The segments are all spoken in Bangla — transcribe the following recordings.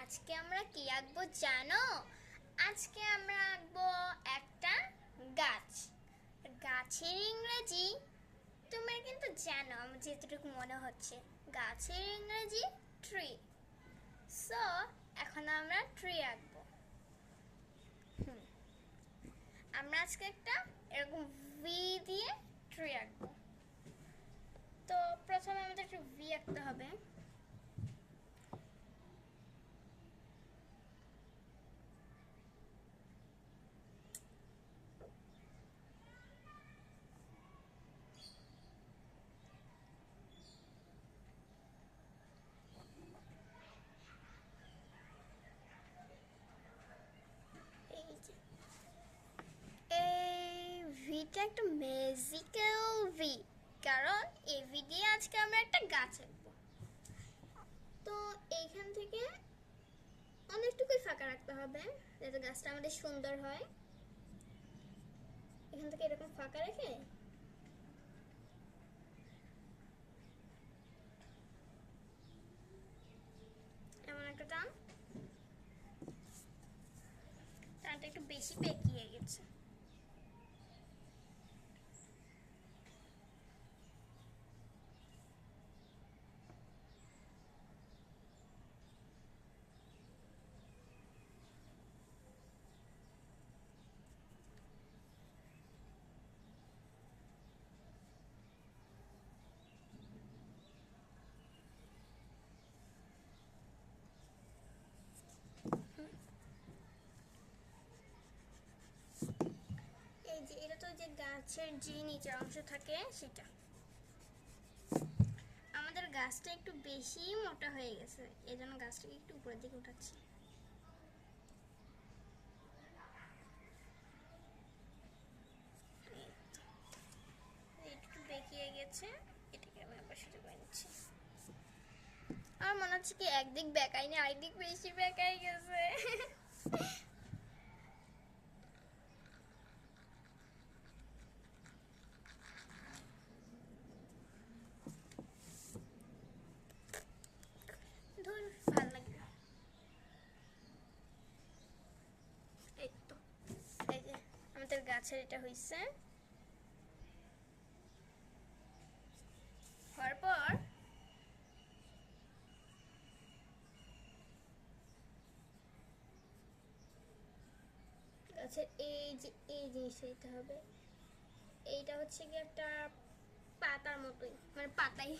আজকে আমরা কি আঁকবো জানো? আজকে আমরা আঁকবো একটা গাছ। গাছের ইংরেজি তোমরা কিন্তু জানো, আমার যেটুকু মনে হচ্ছে গাছের ইংরেজি ট্রি। সো এখন আমরা ট্রি আঁকবো। আমরা আজকে একটা এরকম ভি দিয়ে ট্রি আঁকবো। তো প্রথমে আমাদের একটা ভি আঁকতে হবে। এই ভিটা একটা ম্যাজিক্যাল ভি, কারণ এই ভি দিয়ে আজকে আমরা একটা গাছ আঁকবো। তো এইখান থেকে অনেকটুকুই ফাঁকা রাখতে হবে যাতে গাছটা আমাদের সুন্দর হয়। এখান থেকে এরকম ফাঁকা রেখে এমন একটা টানটা একটু বেশি পেকিয়ে গেছে। এই যে এটা তো যে গাছের যে নিচের অংশ থাকে সেটা। আমাদের গাছটা একটু বেশি মোটা হয়ে গেছে, এই জন্য গাছটাকে একটু উপরের দিকে উঠাচ্ছি। একটু বেঁকিয়ে গেছে, এটাকে আমি আবার সোজা করে নিচ্ছি। আমার মনে হচ্ছে কি একদিক বেঁকাইনি, আরেকদিক বেশি বেঁকাই গেছে। ধুর, ভালো লাগে না। এই তো, এই যে আমাদের গাছের এটা হয়েছে। হওয়ার পর গাছের এই যে এই জিনিসটা দিতে হবে। এইটা হচ্ছে কি একটা পাতার মতোই, মানে পাতাই।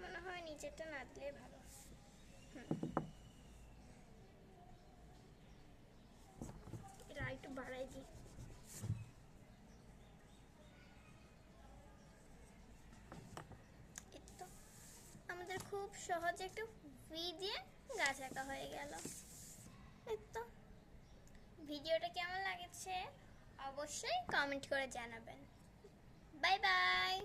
মনে হয় নিচেরটা না দিলে ভালো। এটা একটু বাড়াই দিই। আমাদের খুব সহজে একটু ভি দিয়ে গাছ আঁকা হয়ে গেল। এই তো, ভিডিওটা কেমন লাগছে অবশ্যই কমেন্ট করে জানাবেন। Bye bye.